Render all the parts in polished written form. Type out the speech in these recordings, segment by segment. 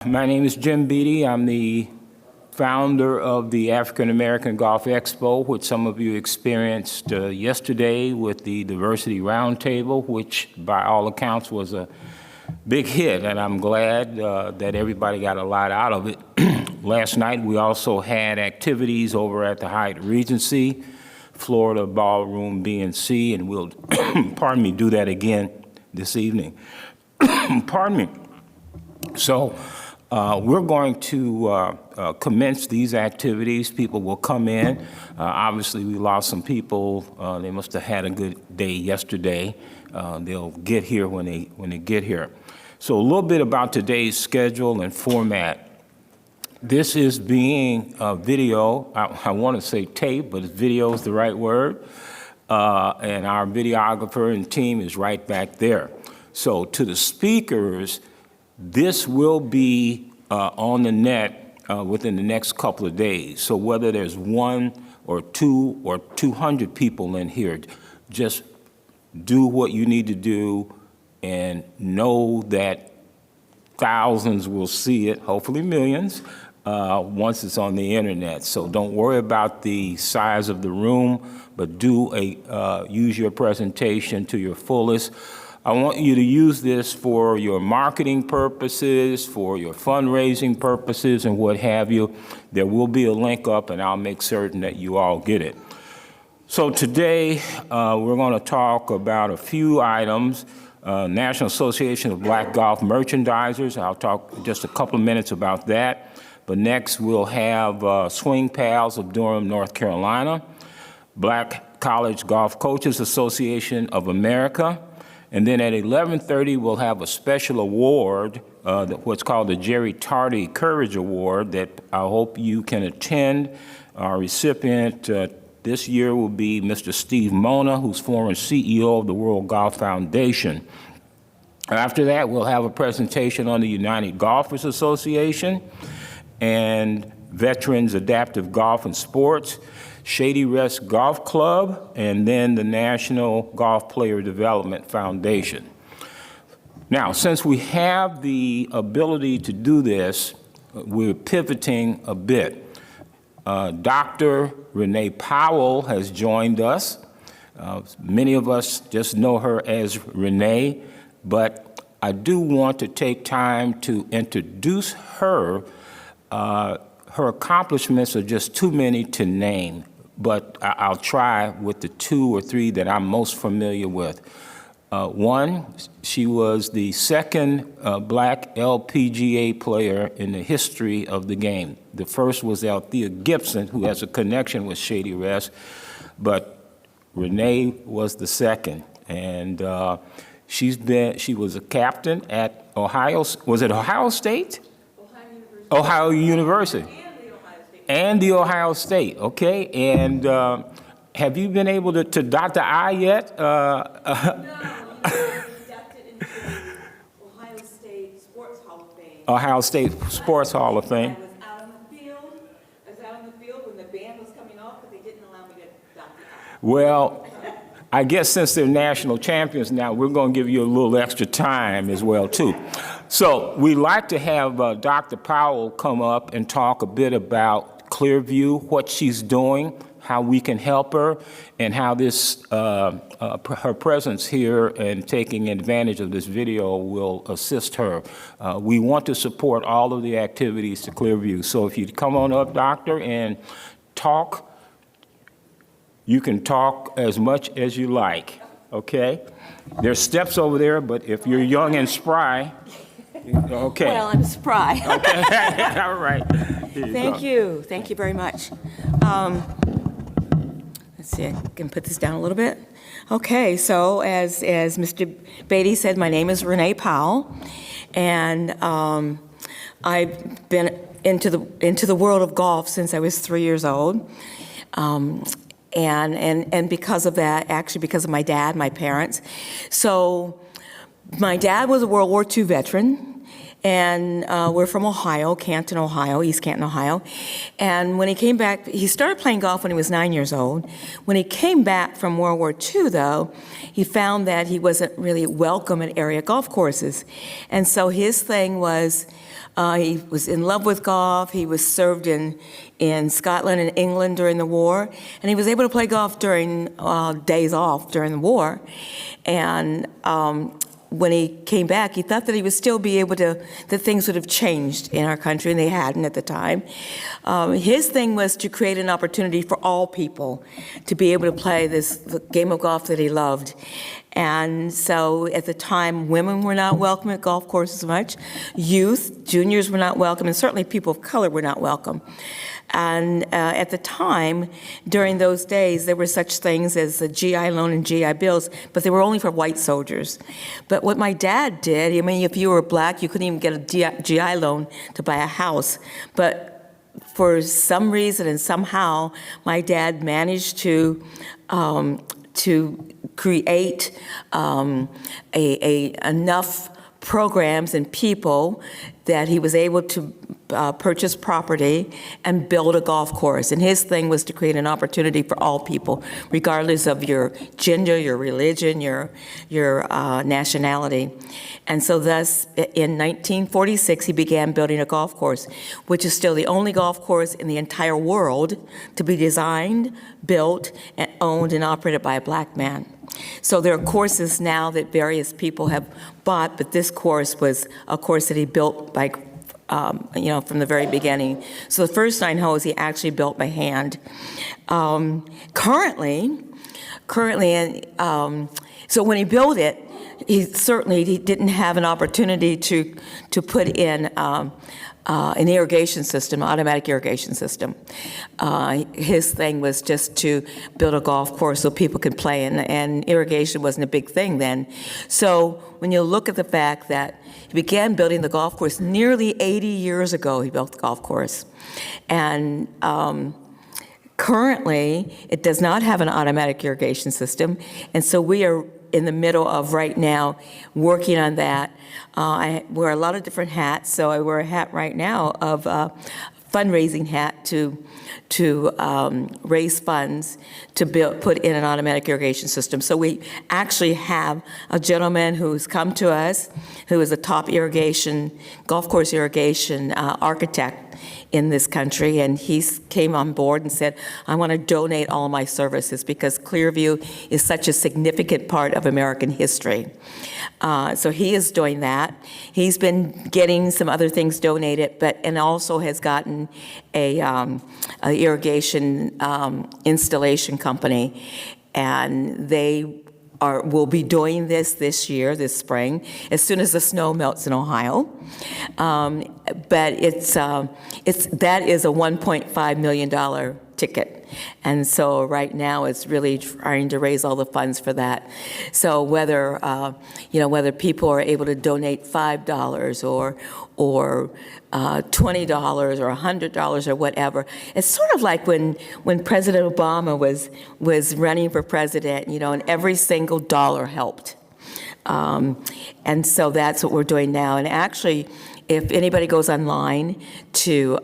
My name is Jim Beatty. I'm the founder of the African American Golf Expo, which some of you experienced yesterday with the Diversity Roundtable, which by all accounts was a big hit, and I'm glad that everybody got a lot out of it. Last night we also had activities over at the Hyatt Regency, Florida Ballroom B and C, and we'll, pardon me, do that again this evening. Pardon me. So we're going to commence these activities. People will come in. Obviously, we lost some people. They must have had a good day yesterday. They'll get here when they get here. So a little bit about today's schedule and format. This is being video. I want to say tape, but video is the right word. And our videographer and team is right back there. So to the speakers, this will be on the net within the next couple of days. So whether there's 1 or 2 or 200 people in here, just do what you need to do and know that thousands will see it, hopefully millions, once it's on the internet. So don't worry about the size of the room, but do use your presentation to your fullest. I want you to use this for your marketing purposes, for your fundraising purposes, and what have you. There will be a link up, and I'll make certain that you all get it. So today, we're going to talk about a few items. National Association of Black Golf Merchandisers. I'll talk just a couple of minutes about that. But next, we'll have Swing Pals of Durham, North Carolina, Black College Golf Coaches Association of America. And then at 11:30, we'll have a special award, what's called the Jerry Tardy Courage Award, that I hope you can attend. Our recipient this year will be Mr. Steve Mona, who's former CEO of the World Golf Foundation. After that, we'll have a presentation on the United Golfers Association and Veterans Adaptive Golf and Sports, Shady Rest Golf Club, and then the National Golf Player Development Foundation. Now, since we have the ability to do this, we're pivoting a bit. Dr. Renee Powell has joined us. Many of us just know her as Renee, but I do want to take time to introduce her. Her accomplishments are just too many to name, but I'll try with the 2 or 3 that I'm most familiar with. One, she was the second black LPGA player in the history of the game. The first was Althea Gibson, who has a connection with Shady Rest, but Renee was the second. And she was a captain at Ohio, was it Ohio State? Ohio University. And the Ohio State, okay. And have you been able to dot the I yet? No, I inducted into Ohio State Sports Hall of Fame. Ohio State Sports Hall of Fame. I was out on the field when the band was coming off, but they didn't allow me to dot the I. Well, I guess since they're national champions now, we're going to give you a little extra time as well, too. So we'd like to have Dr. Powell come up and talk a bit about Clearview, what she's doing, how we can help her, and how this, her presence here and taking advantage of this video will assist her. We want to support all of the activities to Clearview. So if you'd come on up, Doctor, and talk, you can talk as much as you like, okay? There's steps over there, but if you're young and spry, okay. Well, I'm spry. Okay, all right. Thank you. Thank you very much. Let's see, I can put this down a little bit. Okay, so as Mr. Beatty said, my name is Renee Powell, and I've been into the world of golf since I was 3 years old. And because of that, actually because of my dad, my parents. So my dad was a World War II veteran, and we're from Ohio, Canton, Ohio, East Canton, Ohio. And when he came back, he started playing golf when he was 9 years old. When he came back from World War II, though, he found that he wasn't really welcome at area golf courses. And so his thing was, he was in love with golf. He was served in Scotland and England during the war, and he was able to play golf during days off during the war. And when he came back, he thought that he would still be able to, that things would have changed in our country, and they hadn't at the time. His thing was to create an opportunity for all people to be able to play this game of golf that he loved. And so at the time, women were not welcome at golf courses much. Youth, juniors were not welcome, and certainly people of color were not welcome. And at the time, during those days, there were such things as the GI loan and GI bills, but they were only for white soldiers. But what my dad did, I mean, if you were black, you couldn't even get a GI loan to buy a house. But for some reason and somehow, my dad managed to create enough programs and people that he was able to purchase property and build a golf course. And his thing was to create an opportunity for all people, regardless of your gender, your religion, your nationality. And so thus, in 1946, he began building a golf course, which is still the only golf course in the entire world to be designed, built, and owned and operated by a black man. So there are courses now that various people have bought, but this course was a course that he built by, from the very beginning. So the first 9 holes he actually built by hand. Currently, so when he built it, he didn't have an opportunity to put in an irrigation system, automatic irrigation system. His thing was just to build a golf course so people could play, and irrigation wasn't a big thing then. So when you look at the fact that he began building the golf course nearly 80 years ago, he built the golf course. And currently, it does not have an automatic irrigation system, and so we are in the middle of right now working on that. I wear a lot of different hats, so I wear a hat right now of a fundraising hat to raise funds to put in an automatic irrigation system. So we actually have a gentleman who's come to us who is a top golf course irrigation architect in this country, and he came on board and said, I want to donate all of my services because Clearview is such a significant part of American history. So he is doing that. He's been getting some other things donated, and also has gotten a irrigation installation company, and they will be doing this year, this spring, as soon as the snow melts in Ohio. But that is a $1.5 million ticket. And so right now it's really trying to raise all the funds for that. So whether people are able to donate $5 or $20 or $100 or whatever. It's sort of like when President Obama was running for president, and every single dollar helped. And so that's what we're doing now. And actually, if anybody goes online to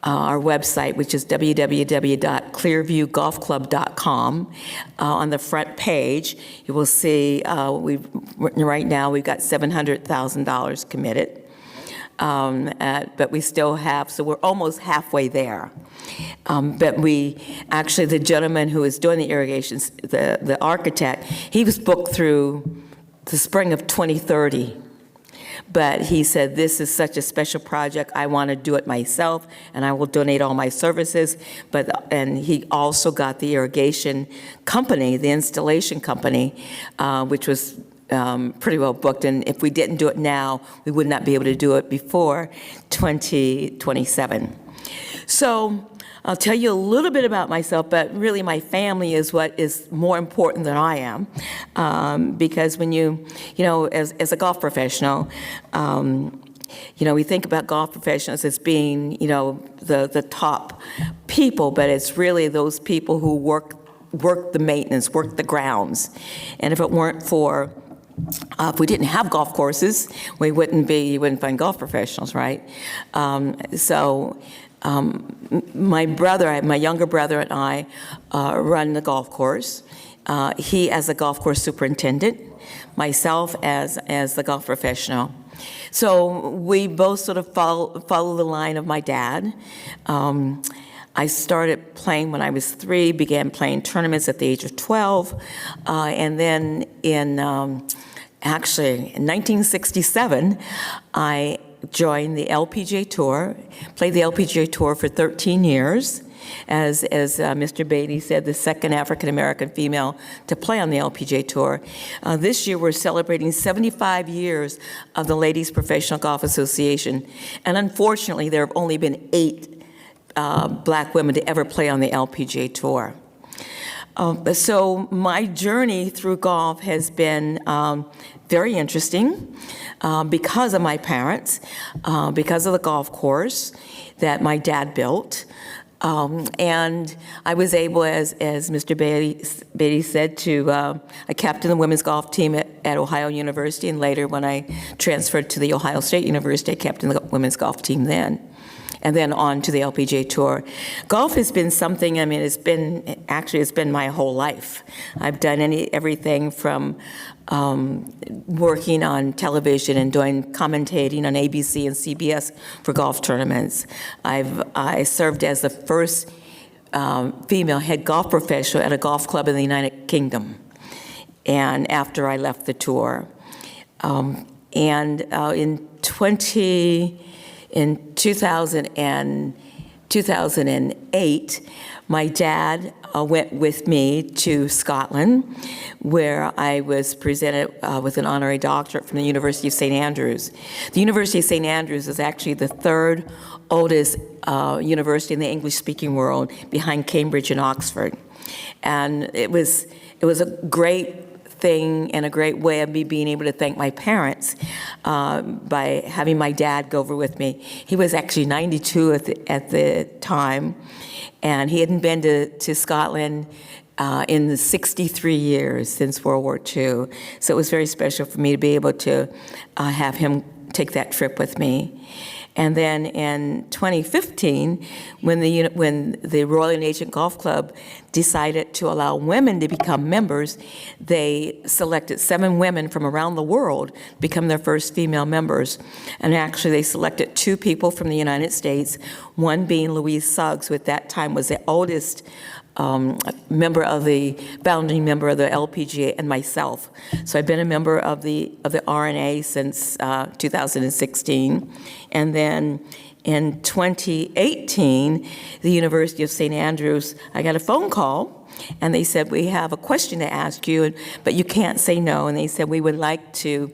our website, which is www.clearviewgolfclub.com. On the front page, you will see right now we've got $700,000 committed. But we still have, so we're almost halfway there. But the gentleman who is doing the irrigations, the architect, he was booked through the spring of 2030. But he said, this is such a special project, I want to do it myself, and I will donate all my services. And he also got the irrigation company, the installation company, which was pretty well booked. And if we didn't do it now, we would not be able to do it before 2027. So I'll tell you a little bit about myself, but really my family is what is more important than I am. Because when as a golf professional, we think about golf professionals as being, the top people, but it's really those people who work the maintenance, work the grounds. And if it weren't for If we didn't have golf courses, you wouldn't find golf professionals, right? My younger brother and I run the golf course. He as a golf course superintendent, myself as the golf professional. So we both sort of follow the line of my dad. I started playing when I was 3, began playing tournaments at the age of 12, and then in 1967, I joined the LPGA Tour, played the LPGA Tour for 13 years. As Mr. Beatty said, the second African-American female to play on the LPGA Tour. This year, we're celebrating 75 years of the Ladies Professional Golf Association. And unfortunately, there have only been 8 black women to ever play on the LPGA Tour. So my journey through golf has been very interesting because of my parents, because of the golf course that my dad built. And I was able, as Mr. Beatty said, I captained the women's golf team at Ohio University, and later when I transferred to the Ohio State University, I captained the women's golf team then. And then on to the LPGA Tour. Golf has been something, it's been my whole life. I've done everything from working on television and doing commentating on ABC and CBS for golf tournaments. I served as the first female head golf professional at a golf club in the United Kingdom, and after I left the tour. In 2008, my dad went with me to Scotland, where I was presented with an honorary doctorate from the University of St. Andrews. The University of St. Andrews is actually the 3rd oldest university in the English-speaking world, behind Cambridge and Oxford. And it was a great thing and a great way of me being able to thank my parents by having my dad go over with me. He was actually 92 at the time, and he hadn't been to Scotland in the 63 years since World War II. So it was very special for me to be able to have him take that trip with me. And then in 2015, when the Royal and Ancient Golf Club decided to allow women to become members, they selected 7 women from around the world to become their first female members. And actually, they selected 2 people from the United States, one being Louise Suggs, who at that time was the oldest founding member of the LPGA, and myself. So I've been a member of the RNA since 2016, and then in 2018, the University of St. Andrews, I got a phone call, and they said, we have a question to ask you, but you can't say no. And they said, we would like to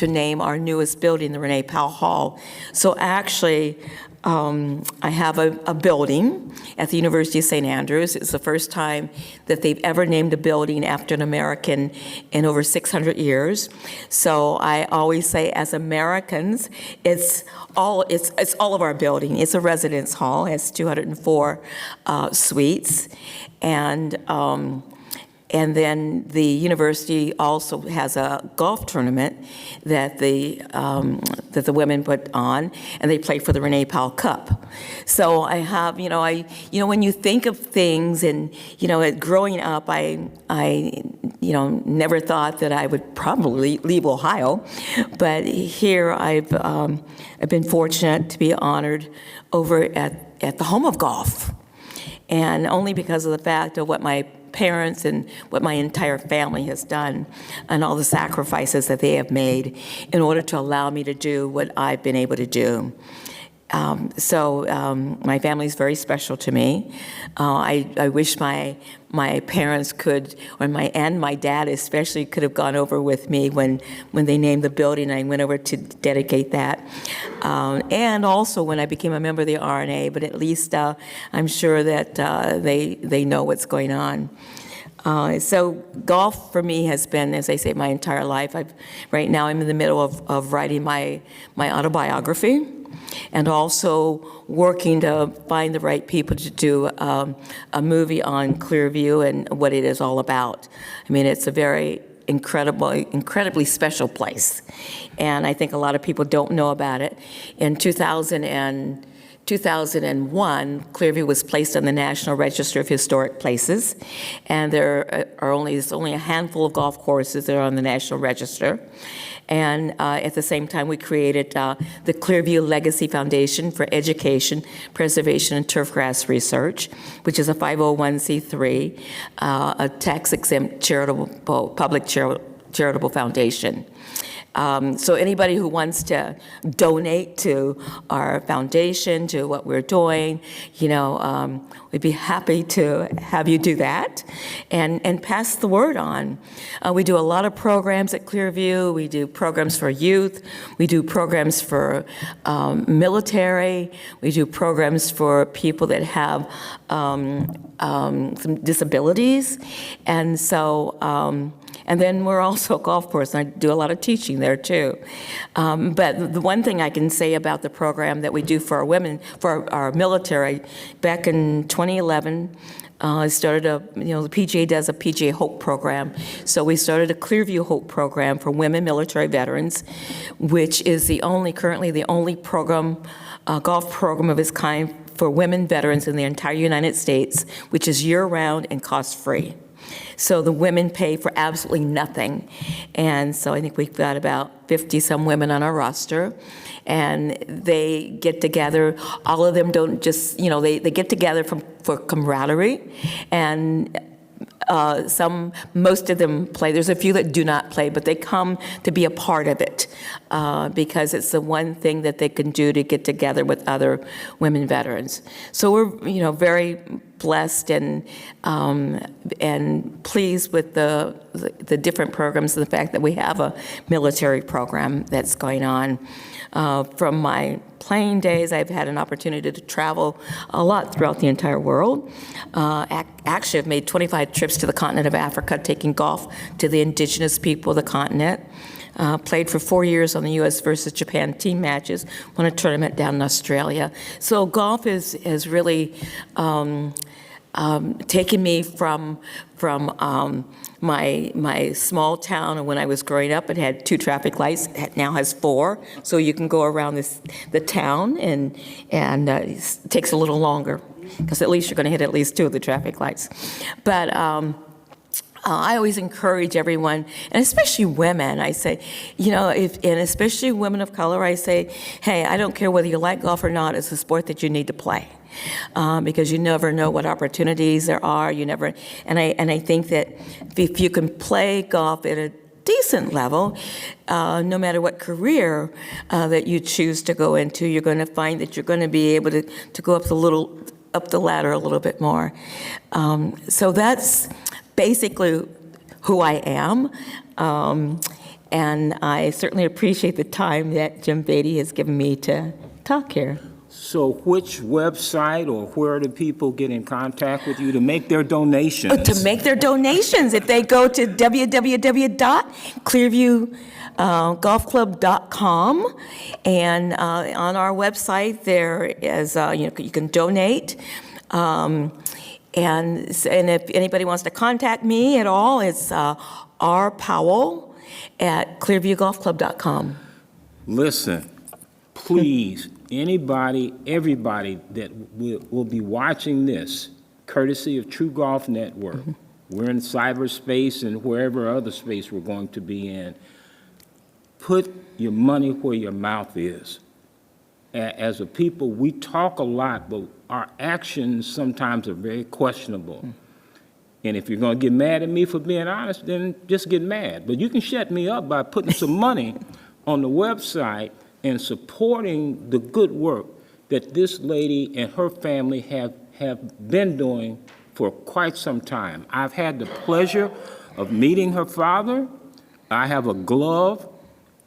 name our newest building the Renee Powell Hall. So actually, I have a building at the University of St. Andrews. It's the first time that they've ever named a building after an American in over 600 years. So I always say, as Americans, it's all of our building. It's a residence hall. It has 204 suites, and then the university also has a golf tournament that the women put on, and they play for the Renee Powell Cup. So I have, when you think of things, and growing up, I never thought that I would probably leave Ohio, but here I've been fortunate to be honored over at the home of golf, and only because of the fact of what my parents and what my entire family has done, and all the sacrifices that they have made in order to allow me to do what I've been able to do. My family is very special to me. I wish my parents could, and my dad especially, could have gone over with me when they named the building. I went over to dedicate that. And also when I became a member of the RNA, but at least I'm sure that they know what's going on. So golf for me has been, as I say, my entire life. Right now I'm in the middle of writing my autobiography, and also working to find the right people to do a movie on Clearview and what it is all about. It's a very incredibly special place. And I think a lot of people don't know about it. In 2001, Clearview was placed on the National Register of Historic Places, and there's only a handful of golf courses that are on the National Register. And at the same time, we created the Clearview Legacy Foundation for Education, Preservation, and Turfgrass Research, which is a 501c3, a tax-exempt public charitable foundation. So anybody who wants to donate to our foundation, to what we're doing, we'd be happy to have you do that and pass the word on. We do a lot of programs at Clearview. We do programs for youth. We do programs for military. We do programs for people that have some disabilities. And so, and then we're also a golf course, and I do a lot of teaching there too. But the one thing I can say about the program that we do for our women, for our military, back in 2011, I started the PGA does a PGA Hope program. So we started a Clearview Hope program for women military veterans, which is currently the only program, golf program of its kind for women veterans in the entire United States, which is year-round and cost-free. So the women pay for absolutely nothing. And so I think we've got about 50-some women on our roster. And they get together. All of them don't just, they get together for camaraderie. And most of them play. There's a few that do not play, but they come to be a part of it because it's the one thing that they can do to get together with other women veterans. So we're, very blessed and pleased with the different programs and the fact that we have a military program that's going on. From my playing days, I've had an opportunity to travel a lot throughout the entire world. Actually, I've made 25 trips to the continent of Africa, taking golf to the indigenous people of the continent. Played for 4 years on the U.S. versus Japan team matches, won a tournament down in Australia. So golf has really taken me from my small town, and when I was growing up, it had 2 traffic lights. It now has 4, so you can go around the town, and it takes a little longer because at least you're going to hit at least 2 of the traffic lights. But I always encourage everyone, and especially women, I say, and especially women of color, I say, hey, I don't care whether you like golf or not, it's a sport that you need to play. Because you never know what opportunities there are. And I think that if you can play golf at a decent level, no matter what career that you choose to go into, you're going to find that you're going to be able to go up the ladder a little bit more. So that's basically who I am. And I certainly appreciate the time that Jim Beatty has given me to talk here. So which website or where do people get in contact with you to make their donations? To make their donations, if they go to www.clearviewgolfclub.com, and on our website there is, you can donate. And if anybody wants to contact me at all, it's rpowell@clearviewgolfclub.com. Listen, please, everybody that will be watching this, courtesy of True Golf Network, we're in cyberspace and wherever other space we're going to be in, put your money where your mouth is. As a people, we talk a lot, but our actions sometimes are very questionable. And if you're going to get mad at me for being honest, then just get mad. But you can shut me up by putting some money on the website and supporting the good work that this lady and her family have been doing for quite some time. I've had the pleasure of meeting her father. I have a glove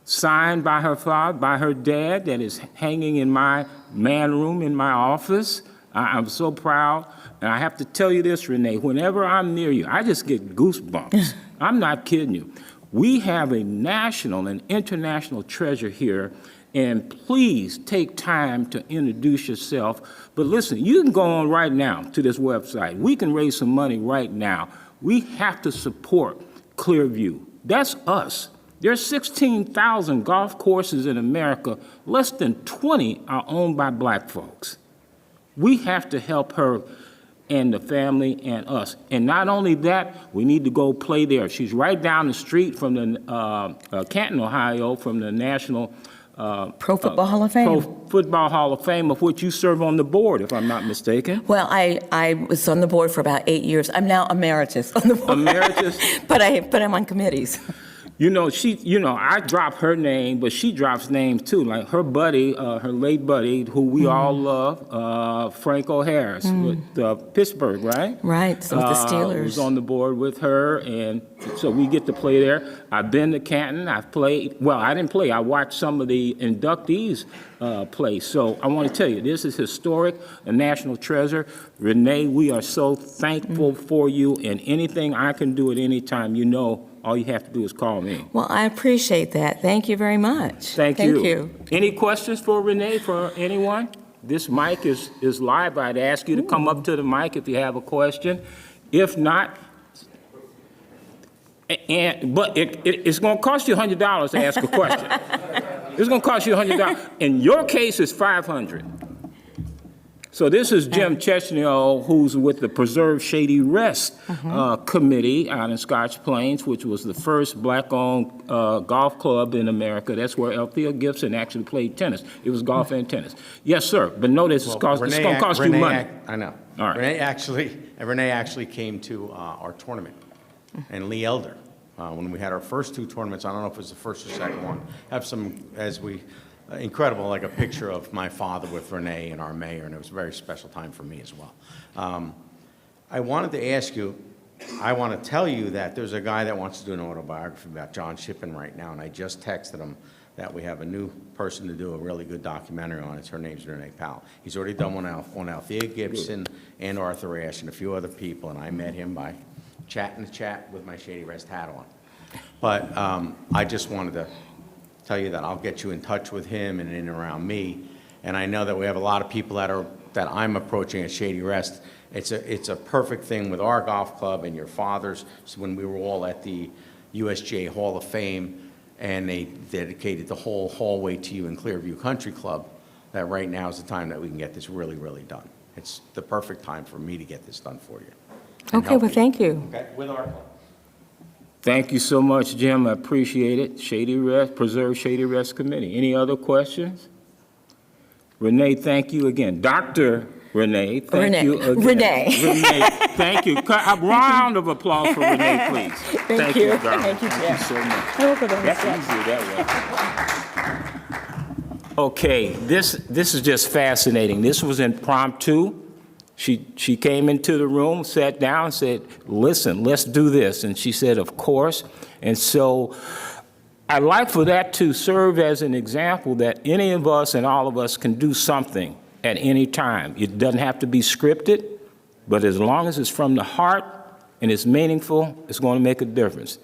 signed by her father, by her dad, that is hanging in my man room in my office. I'm so proud. And I have to tell you this, Renee, whenever I'm near you, I just get goosebumps. I'm not kidding you. We have a national and international treasure here, and please take time to introduce yourself. But listen, you can go on right now to this website. We can raise some money right now. We have to support Clearview. That's us. There's 16,000 golf courses in America. Less than 20 are owned by black folks. We have to help her and the family and us. And not only that, we need to go play there. She's right down the street from the Canton, Ohio, from the National Pro Football Hall of Fame. Pro Football Hall of Fame, of which you serve on the board, if I'm not mistaken. Well, I was on the board for about 8 years. I'm now emeritus on the board. Emeritus? but I'm on committees. You know, I drop her name, but she drops names too. Like her buddy, her late buddy, who we all love, Franco Harris with Pittsburgh, right? Right, so with the Steelers. Was on the board with her, and so we get to play there. I've been to Canton. I've played. Well, I didn't play. I watched some of the inductees play. So I want to tell you, this is historic, a national treasure. Renee, we are so thankful for you, and anything I can do at any time, you know, all you have to do is call me. Well, I appreciate that. Thank you very much. Thank you. Any questions for Renee, for anyone? This mic is live. I'd ask you to come up to the mic if you have a question. If not, but it's going to cost you $100 to ask a question. It's going to cost you $100. In your case, it's $500. So this is Jim Chechenio, who's with the Preserve Shady Rest Committee out in Scotch Plains, which was the first black-owned golf club in America. That's where Althea Gibson actually played tennis. It was golf and tennis. Yes, sir, but notice it's going to cost you money. I know. All right. Renee actually came to our tournament, and Lee Elder, when we had our first two tournaments. I don't know if it was the first or second one. Have some, incredible, like a picture of my father with Renee and our mayor, and it was a very special time for me as well. I wanted to ask you, I want to tell you that there's a guy that wants to do an autobiography about John Shippen right now, and I just texted him that we have a new person to do a really good documentary on it. Her name's Renee Powell. He's already done one on Althea Gibson and Arthur Ashe and a few other people, and I met him by chatting the chat with my Shady Rest hat on. But I just wanted to tell you that I'll get you in touch with him and in and around me. And I know that we have a lot of people that I'm approaching at Shady Rest. It's a perfect thing with our golf club and your father's. So when we were all at the USGA Hall of Fame and they dedicated the whole hallway to you in Clearview Country Club, that right now is the time that we can get this really, really done. It's the perfect time for me to get this done for you. Okay, well, thank you. Okay, with our club. Thank you so much, Jim. I appreciate it. Shady Rest, Preserve Shady Rest Committee. Any other questions? Renee, thank you again. Dr. Renee, thank you again. Renee, thank you. A round of applause for Renee, please. Thank you. Darling. Thank you, Thank you so much. That's easier that way. Okay, this is just fascinating. This was impromptu. She came into the room, sat down, and said, listen, let's do this. And she said, of course. And so I'd like for that to serve as an example that any of us and all of us can do something at any time. It doesn't have to be scripted, but as long as it's from the heart and it's meaningful, it's going to make a difference.